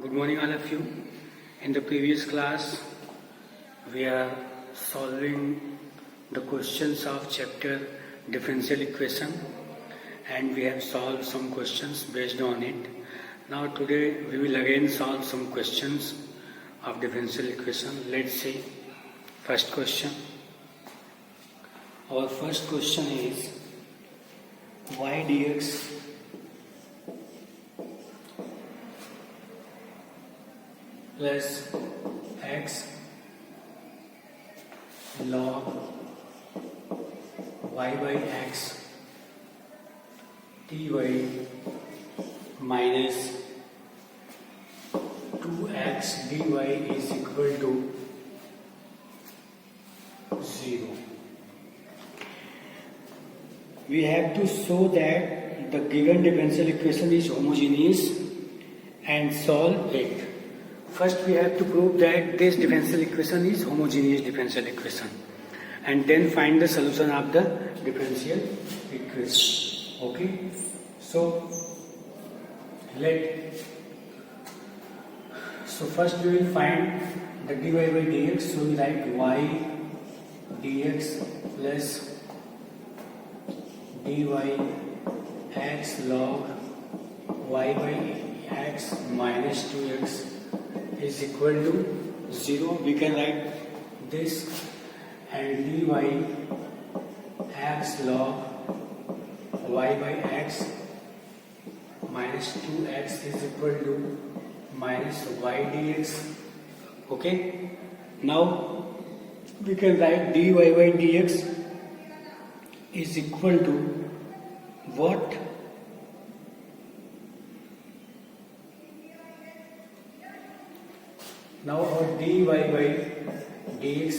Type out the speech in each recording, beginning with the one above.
Good morning, all of you. In the previous class, we are solving the questions of chapter differential equation, and we have solved some questions based on it. Now today we will again solve some questions of differential equation. Let's see. First question. Our first question is y dx plus x log y by x dy minus 2x dy is equal to 0. We have to show that the given differential equation is homogeneous and solve it. First we have to prove that this differential equation is homogeneous differential equation, and then find the solution of the differential equation. Okay, so first we will find the dy by dx. So we write y dx plus dy x log y by x minus 2x is equal to 0. We can write this, and dy x log y by x minus 2x is equal to minus y dx. Okay, now we can write dy by dx is equal to what? Now our dy by dx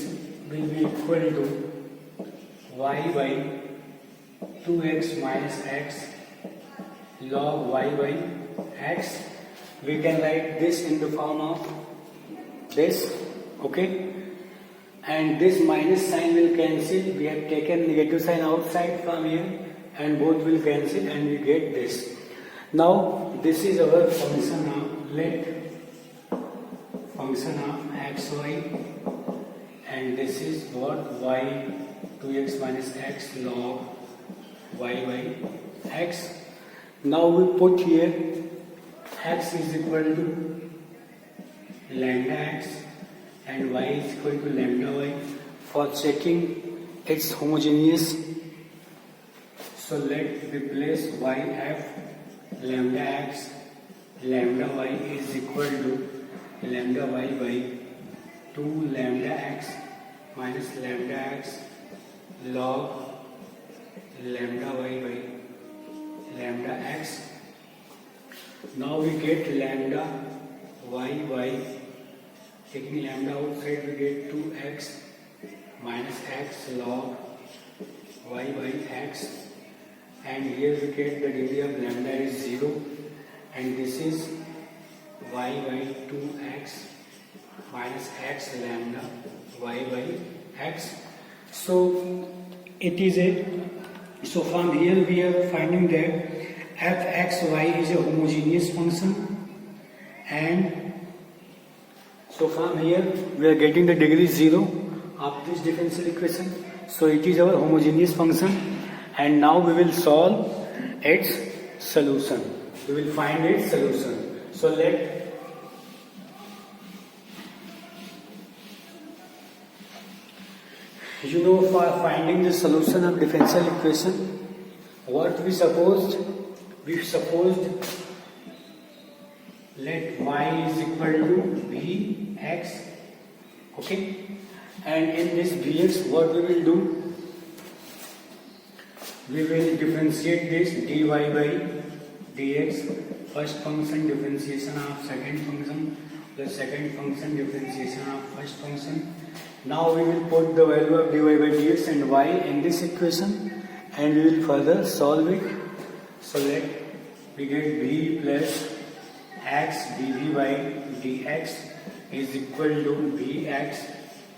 will be equal to y by 2x minus x log y by x. We can write this in the form of this, okay? And this minus sign will cancel. We have taken negative sign outside from here, and both will cancel, and we get this. Now this is our function of, let function of xy, and this is what? Y 2x minus x log y by x. Now we put here x is equal to lambda x and y is equal to lambda y for checking its homogeneous. So let replace yf lambda x lambda y is equal to lambda y by 2 lambda x minus lambda x log lambda y by lambda x. Now we get lambda y by, taking lambda outside, we get 2x minus x log y by x, and here we get the degree of lambda is 0, and this is y by 2x minus x lambda y by x. So it is so from here we are finding that fxy is a homogeneous function, and so from here we are getting the degree 0 of this differential equation. So it is our homogeneous function, and now we will solve its solution. We will find its solution. So for finding the solution of differential equation, what we supposed? We supposed let y is equal to vx, okay, and in this vx what we will do? We will differentiate this dy by dx, first function differentiation of second function plus second function differentiation of first function. Now we will put the value of dy by dx and y in this equation, and we will further solve it. So let we get v plus x dv by dx is equal to vx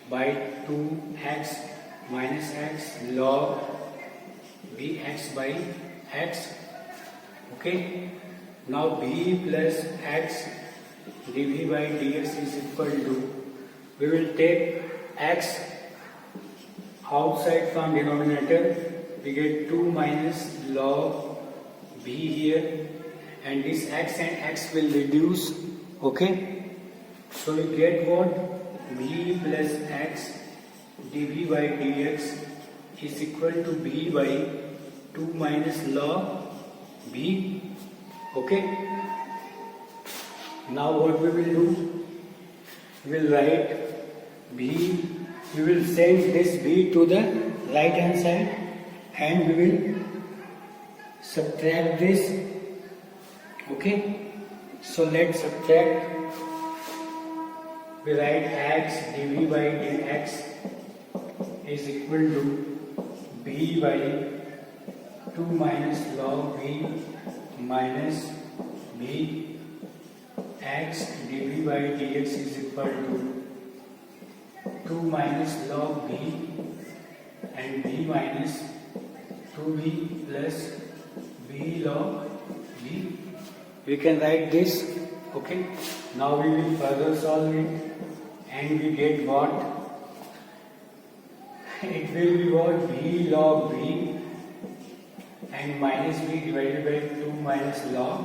by 2x minus x log vx by x. Okay, now v plus x dv by dx is equal to, we will take x outside from denominator, we get 2 minus log b here, and this x and x will reduce, okay? So we get what? b plus x dv by dx is equal to b by 2 minus log b, okay? Now what we will do? We will write b, we will send this b to the right hand side and we will subtract this, okay? So let's subtract. We write x dv by dx is equal to b by 2 minus log b minus b, x dv by dx is equal to 2 minus log b and b minus 2b plus b log b. We can write this, okay? Now we will further solve it and we get what? It will be what? b log b and minus b divided by 2 minus log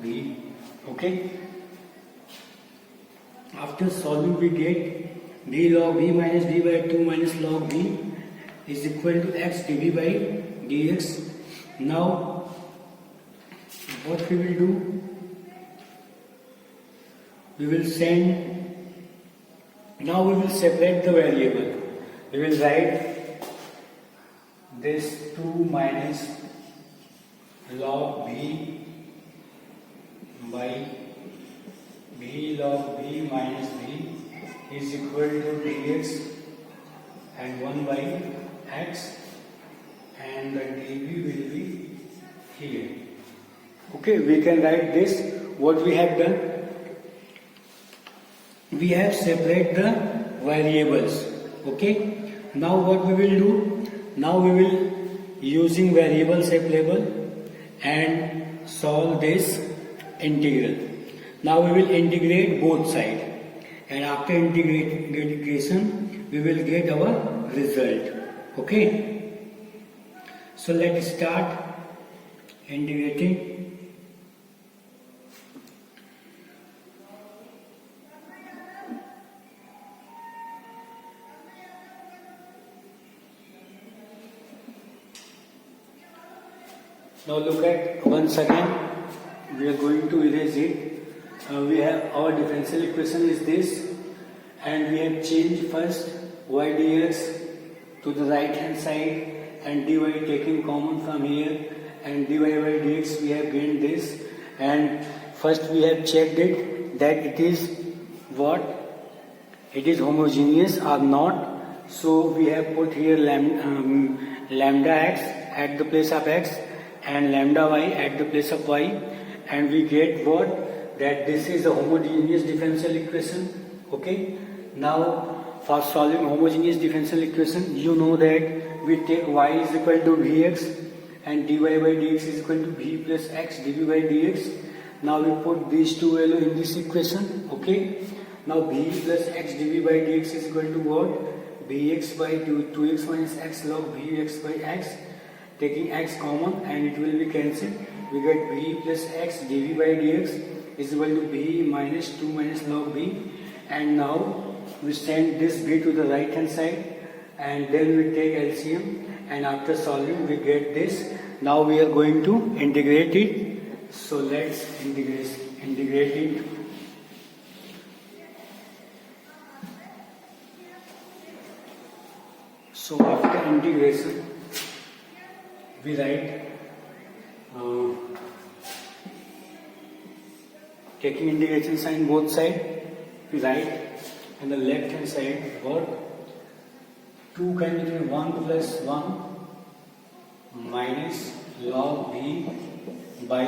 b, okay? After solving we get b log b minus b by 2 minus log b is equal to x dv by dx. Now what we will do? We will now we will separate the variable. We will write this 2 minus log b by b log b minus b is equal to dx and 1 by x, and the dv will be here. Okay, we can write this. What we have done? We have separated the variables, okay? Now what we will do? Now we will using variable separable and solve this integral. Now we will integrate both sides, and after integration we will get our result, okay? So let's start integrating. Now look at once again, we are going to erase it. We have our differential equation is this, and we have changed first y dx to the right hand side and dy taking common from here, and dy by dx we have gained this, and first we have checked it that it is what? It is homogeneous or not. So we have put here lambda x at the place of x and lambda y at the place of y, and we get what? That this is a homogeneous differential equation, okay? Now for solving homogeneous differential equation, you know that we take y is equal to vx and dy by dx is equal to v plus x dv by dx. Now we put these two values in this equation, okay? Now v plus x dv by dx is equal to what? bx by 2x minus x log vx by x, taking x common and it will be cancelled. We get b plus x dv by dx is equal to b minus 2 minus log b, and now we send this b to the right hand side and then we take LCM, and after solving we get this. Now we are going to integrate it. So let's integrate it. So after integration we write taking integration sign both sides, we write on the left hand side what? 2 can be written 1 plus 1 minus log b by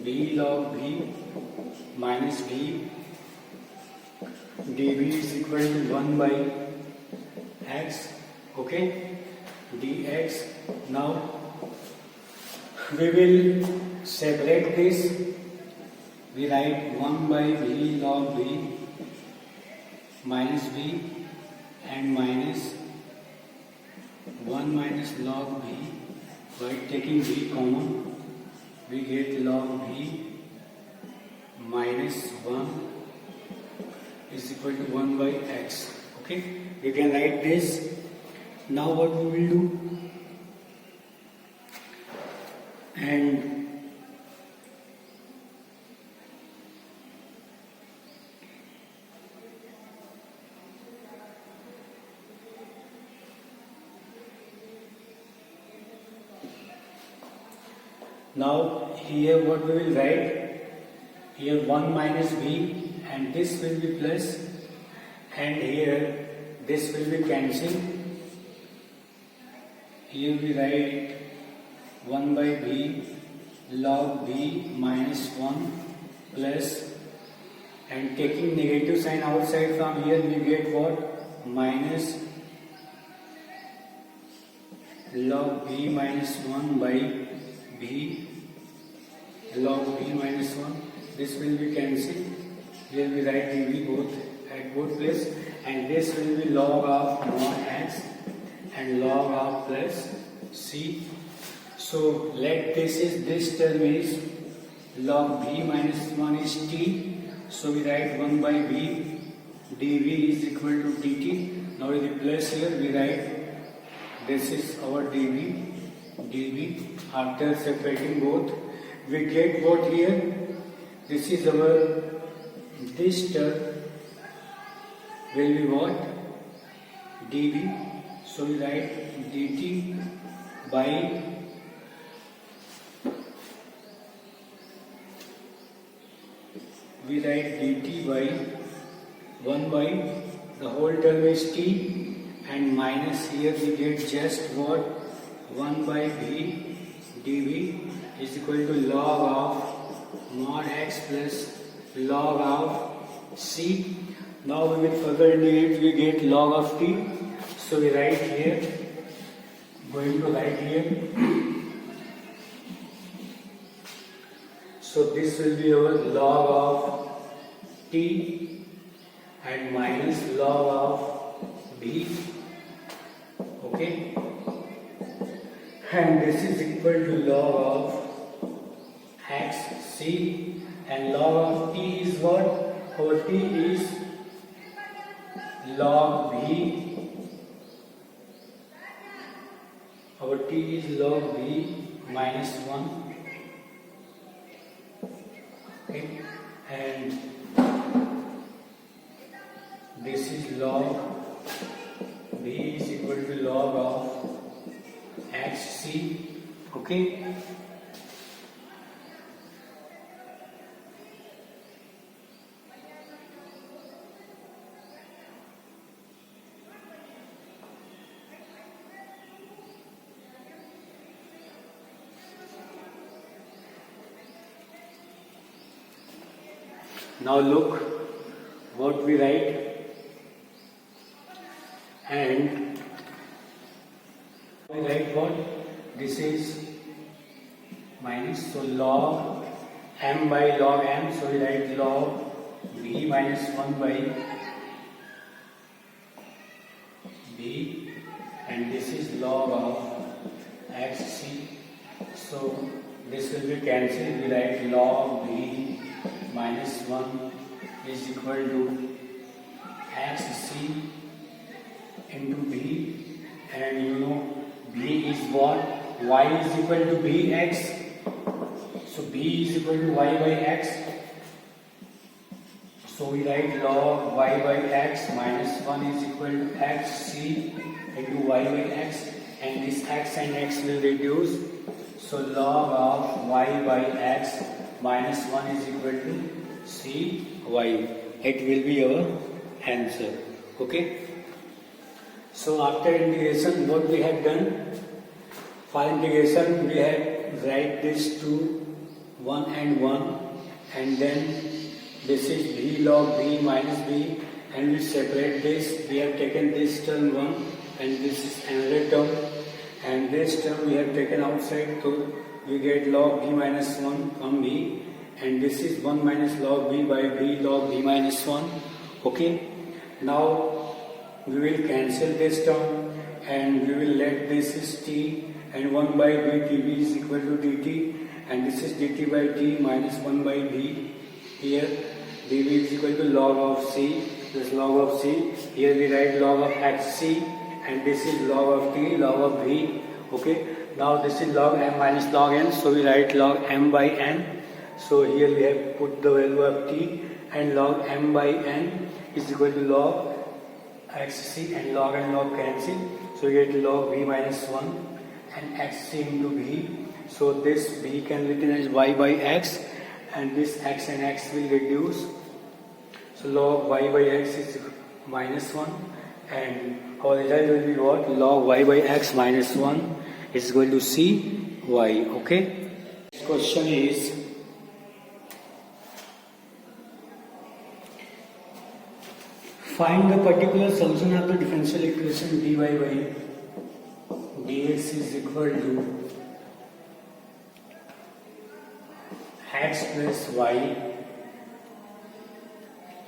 b log b minus b dv is equal to 1 by x, okay, dx. Now we will separate this we write 1 by b log b minus b and minus 1 minus log b. By taking b common, we get log b minus 1 is equal to 1 by x. Okay, we can write this. Now what we will do, and now here what we will write, here 1 minus b and this will be plus, and here this will be cancelled. Here we write 1 by b log b minus 1 plus, and taking negative sign outside from here we get what? Minus log b minus 1 by b log b minus 1. This will be cancelled. Here we write dv both at both place, and this will be log of mod x and log of plus c. So let this term is log b minus 1 is t. So we write 1 by b dv is equal to dt. Now with the plus here we write this is our dv. After separating both, we get what here? This is our, this term will be what? dv. So we write dt by dt by 1 by the whole term is t, and minus here we get just what? 1 by b dv is equal to log of mod x plus log of c. Now we will further integrate, we get log of t. So we write here, going to write here. So this will be our log of t and minus log of b. Okay. And this is equal to log of x c, and log of t is what? Our t is log b. Our t is log b minus 1. Okay. And this is log b is equal to log of xc. Okay. Now look what we write, and we write what? This is minus, so log m by log m, so we write log b minus 1 by b, and this is log of xc. So this will be cancelled. We write log b minus 1 is equal to xc into b, and you know b is what? Y is equal to bx. So b is equal to y by x. So we write log y by x minus 1 is equal to xc into y by x, and this x and x will reduce. So log of y by x minus 1 is equal to cy. It will be our answer. Okay. So after integration, what we have done? For integration, we have write this to 1 and 1, and then this is b log b minus b, and we separate this. We have taken this term 1, and this is another term, and this term we have taken outside, so we get log b minus 1 from b, and this is 1 minus log b by b log b minus 1. Okay, now we will cancel this term and we will let this is t, and 1 by b dv is equal to dt, and this is dt by t minus 1 by b. Here dv is equal to log of c, this log of c. Here we write log of xc, and this is log of t, log of v. Okay, now this is log m minus log n, so we write log m by n. So here we have put the value of t, and log m by n is equal to log xc, and log cancel, so we get log v minus 1 and xc into v. So this v can be written as y by x, and this x and x will reduce, so log y by x is minus 1, and our result will be what? Log y by x minus 1 is equal to c y. Okay, this question is find the particular solution of the differential equation dy by dx is equal to x plus y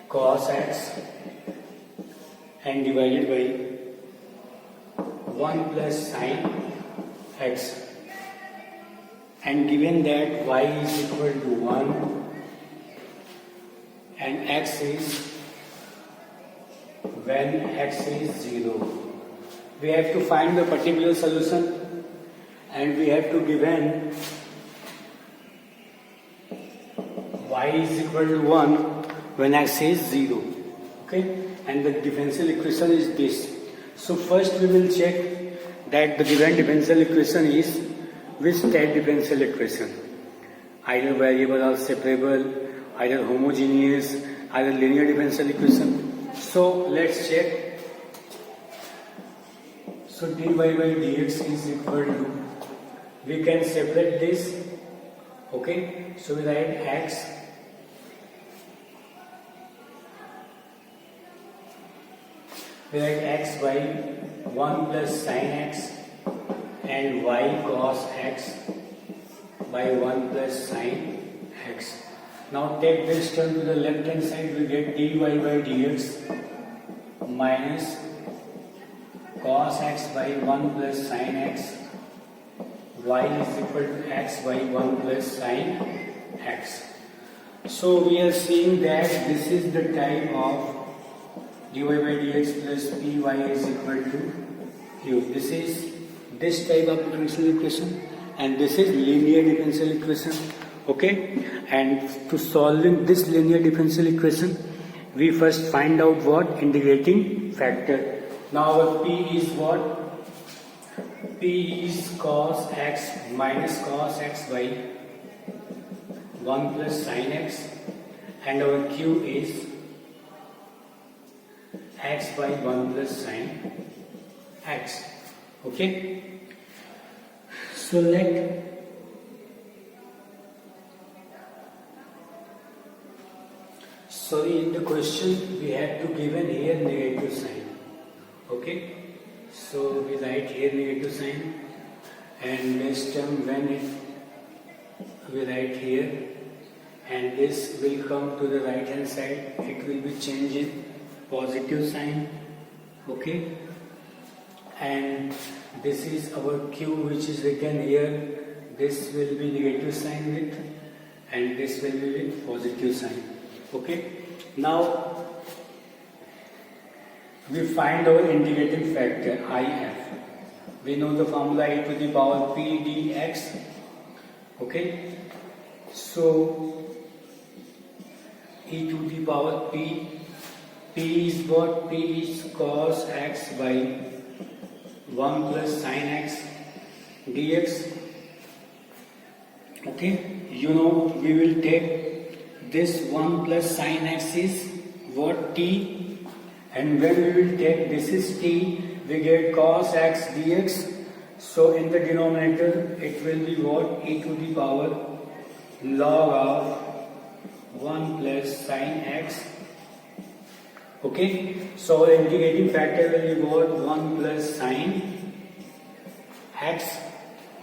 cos x and divided by 1 plus sin x, and given that y is equal to 1 and x is when x is 0. We have to find the particular solution, and we have to given y is equal to 1 when x is 0. Okay, and the differential equation is this. So first we will check that the given differential equation is which state differential equation, either variable or separable, either homogeneous, either linear differential equation. So let's check. So dy by dx is equal to, we can separate this. Okay, so we write x by 1 plus sin x and y cos x by 1 plus sin x. Now take this term to the left hand side, we get dy by dx minus cos x by 1 plus sin x, y is equal to x by 1 plus sin x. So we are seeing that this is the type of dy by dx plus py is equal to q. This is this type of differential equation, and this is linear differential equation. Okay, and to solving this linear differential equation, we first find out what? Integrating factor. Now our p is what? P is cos x minus cos x by 1 plus sin x, and our q is x by 1 plus sin x. Okay, so in the question we have to given here negative sign. Okay, so we write here negative sign, and this term when we write here, and this will come to the right hand side, it will be changed in positive sign. Okay, and this is our q which is written here, this will be negative sign with, and this will be with positive sign. Okay, now we find our integrating factor IF. We know the formula e to the power p dx. Okay, so e to the power p is what? P is cos x by 1 plus sin x dx. Okay, you know we will take this 1 plus sin x is what? T, and when we will take this is t, we get cos x dx. So in the denominator it will be what? E to the power log of 1 plus sin x. Okay, so our integrating factor will be what? 1 plus sin x.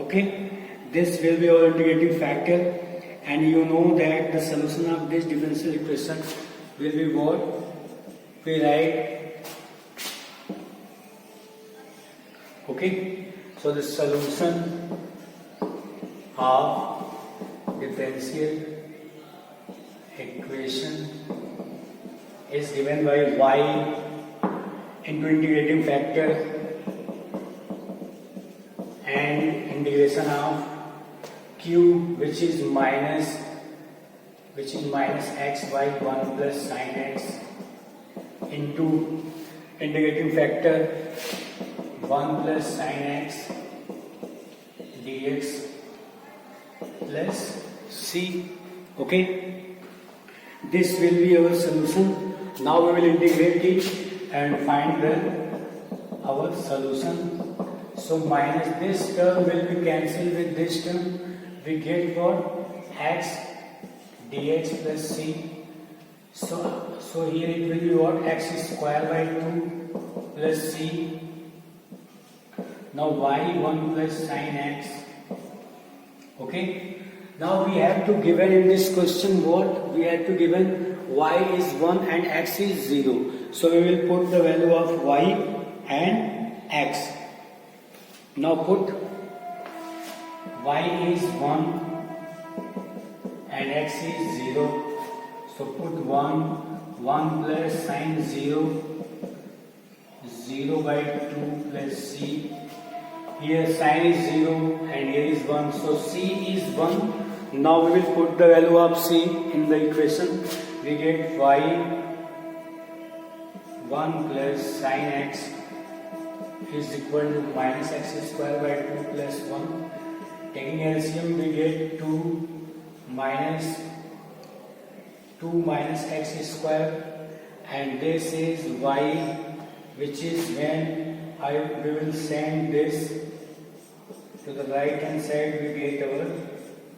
Okay, this will be our integrating factor, and you know that the solution of this differential equation will be what? We write, okay, so the solution of differential equation is given by y into integrating factor and integration of q, which is minus x by 1 plus sin x into integrating factor 1 plus sin x dx plus c. Okay, this will be our solution. Now we will integrate it and find our solution. So minus this term will be cancelled with this term. We get what? X dx plus c. So here it will be what? X square by 2 plus c. Now y 1 plus sin x. Okay. Now we have to given in this question what? We have to given y is 1 and x is 0. So we will put the value of y and x. Now put y is 1 and x is 0. So put 1 plus sin 0, 0 by 2 plus c. Here sin is 0 and here is 1. So c is 1. Now we will put the value of c in the equation. We get y 1 plus sin x is equal to minus x square by 2 plus 1. Taking LCM we get 2 minus x square, and this is y, which is when we will send this to the right hand side, we get our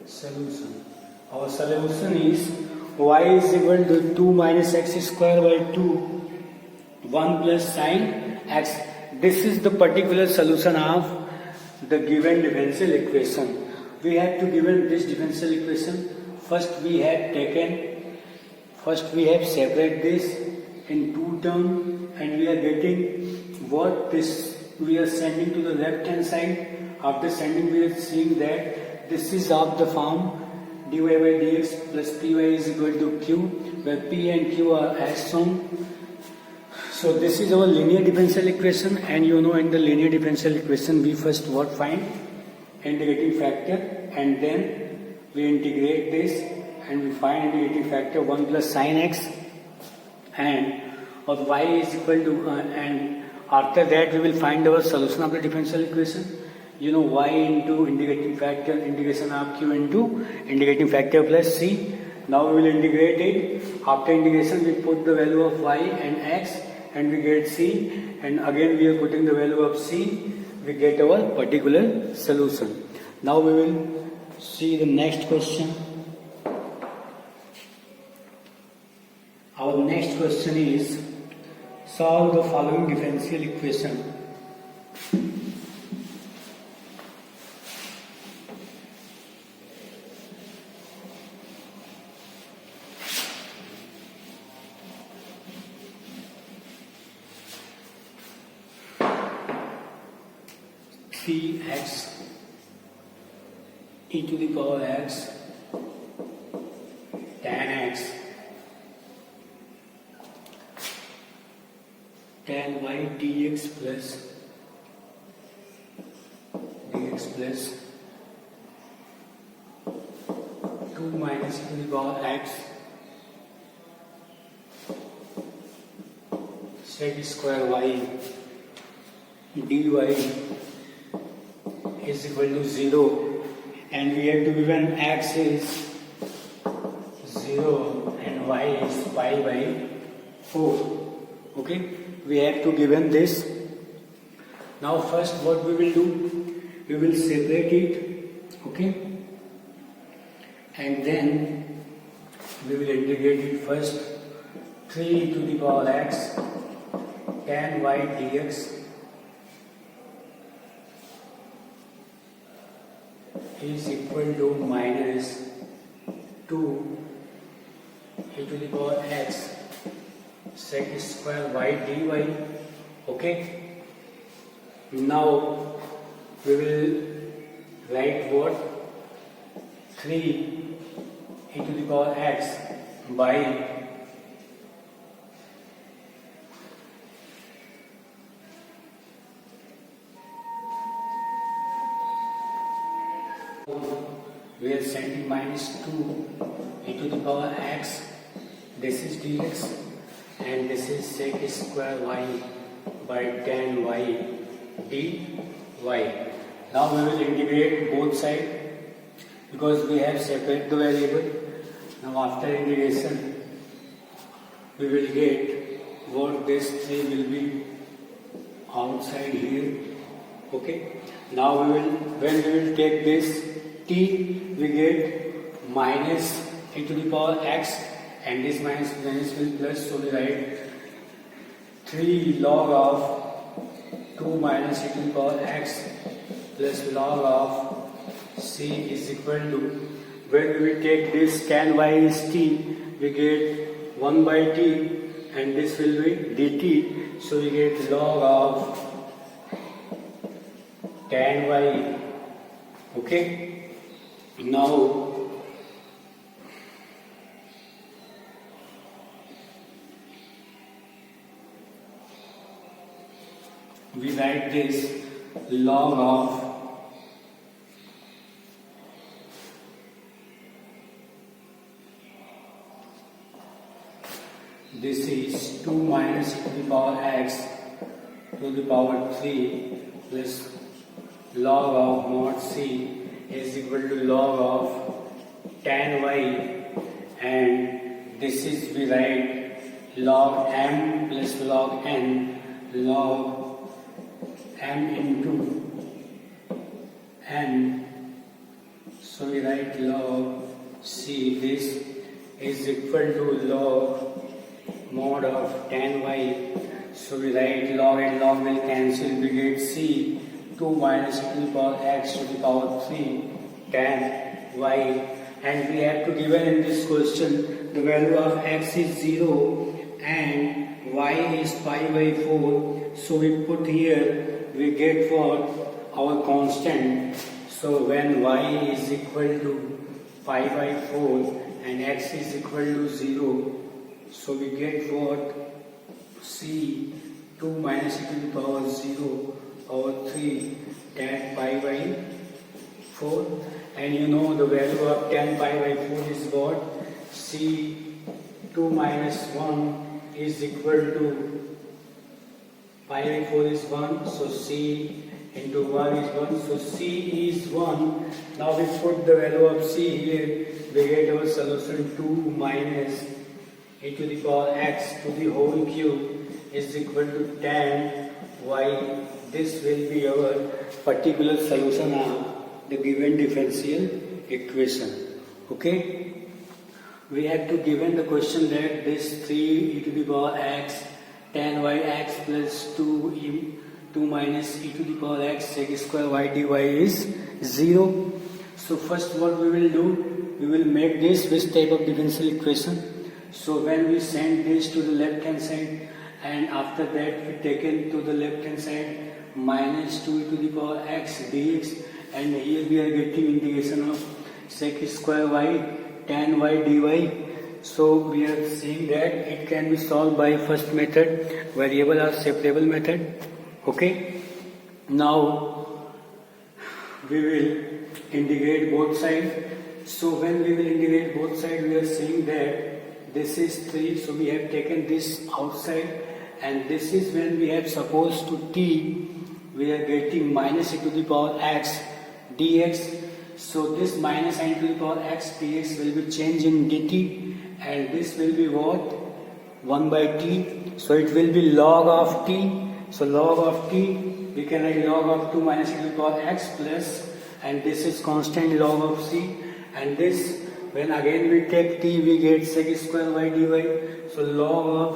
solution. Our solution is y is equal to 2 minus x square by 2 1 plus sin x. This is the particular solution of the given differential equation. We have to given this differential equation. First we have separate this in two terms, and we are getting what this we are sending to the left hand side. After sending, we are seeing that this is of the form dy by dx plus py is equal to q, where p and q are as shown. So this is our linear differential equation, and you know in the linear differential equation we first what find? Integrating factor, and then we integrate this and we find integrating factor 1 plus sin x, and of y is equal to and after that we will find our solution of the differential equation. You know y into integrating factor, integration of q into integrating factor plus c. Now we will integrate it. After integration we put the value of y and x and we get c, and again we are putting the value of c, we get our particular solution. Now we will see the next question. Our next question is, solve the following differential equation. X e to the power x tan x tan y dx plus 2 minus e to the power x z square y dy is equal to 0, and we have to be when x is 0 and y is pi by 4. Okay, we have to given this. Now first what we will do, we will separate it, okay, and then we will integrate it first. 3 to the power x tan y dx is equal to minus 2 e to the power x sec square y dy. Okay, now we will write what 3 e to the power x by we are sending minus 2 e to the power x, this is dx, and this is sec square y by tan y dy. Now we will integrate both sides because we have separated the variable. Now after integration we will get what this 3 will be outside here. Okay, now when we will take this t, we get minus e to the power x, and this minus will plus, so we write 3 log of 2 minus e to the power x plus log of c is equal to, when we will take this tan y is t, we get 1 by t, and this will be dt, so we get log of tan y. Okay, now we write this log of this is 2 minus e to the power x to the power 3 plus log of mod c is equal to log of tan y, and this is we write log m plus log n, log m into n, so we write log c, this is equal to log mod of tan y, so we write log and log will cancel, we get c 2 minus e to the power x to the power 3 tan y, and we have to given in this question the value of x is 0 and y is pi by 4, so we put here, we get for our constant. So when y is equal to pi by 4 and x is equal to 0, so we get what c 2 minus e to the power 0 over 3 tan pi by 4, and you know the value of tan pi by 4 is what, c 2 minus 1 is equal to pi by 4 is 1, so c into 1 is 1, so c is 1. Now we put the value of c here, we get our solution 2 minus e to the power x to the whole cube is equal to tan y. This will be our particular solution of the given differential equation. Okay, we have to given the question that this 3 e to the power x tan y x plus 2 minus e to the power x sec square y dy is 0. So first what we will do, we will make this which type of differential equation. So when we send this to the left hand side, and after that we take it to the left hand side minus 2 to the power x dx, and here we are getting integration of sec square y tan y dy. So we are seeing that it can be solved by first method, variable or separable method. Okay, now we will integrate both sides. So when we will integrate both sides, we are seeing that this is 3, so we have taken this outside, and this is when we have supposed to t, we are getting minus e to the power x dx. So this minus n to the power x dx will be changed in dt, and this will be what, 1 by t, so it will be log of t. So log of t, we can write log of 2 minus e to the power x plus, and this is constant log of c, and this when again we take t, we get sec square y dy, so log of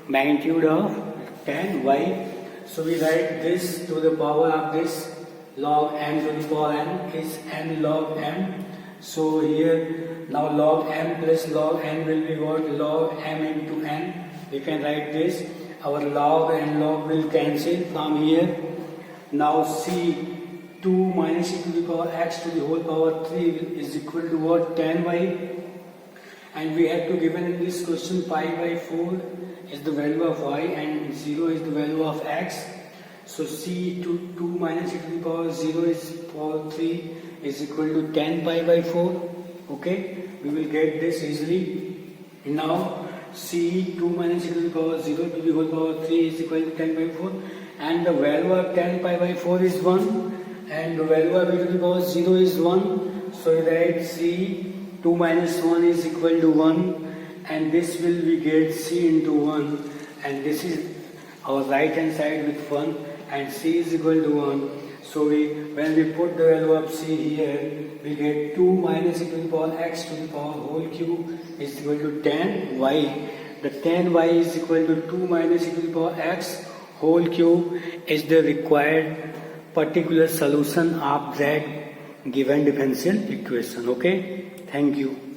magnitude of tan y. So we write this to the power of this log m to the power n is n log m. So here now log m plus log n will be what? Log m into n. We can write this. Our log and log will cancel from here. Now c 2 minus e to the power x to the whole power 3 is equal to what? 10y. And we have to given in this question pi by 4 is the value of y and 0 is the value of x. So c 2 minus e to the power 0 is power 3 is equal to 10 pi by 4. Okay, we will get this easily. Now c 2 minus e to the power 0 to the whole power 3 is equal to 10 by 4, and the value of 10 pi by 4 is 1, and the value of e to the power 0 is 1. So write c 2 minus 1 is equal to 1, and this will we get c into 1, and this is our right hand side with 1, and c is equal to 1. So when we put the value of c here, we get 2 minus e to the power x to the power whole cube is equal to 10y. The 10y is equal to 2 minus e to the power x whole cube is the required particular solution of that given differential equation. Okay, thank you.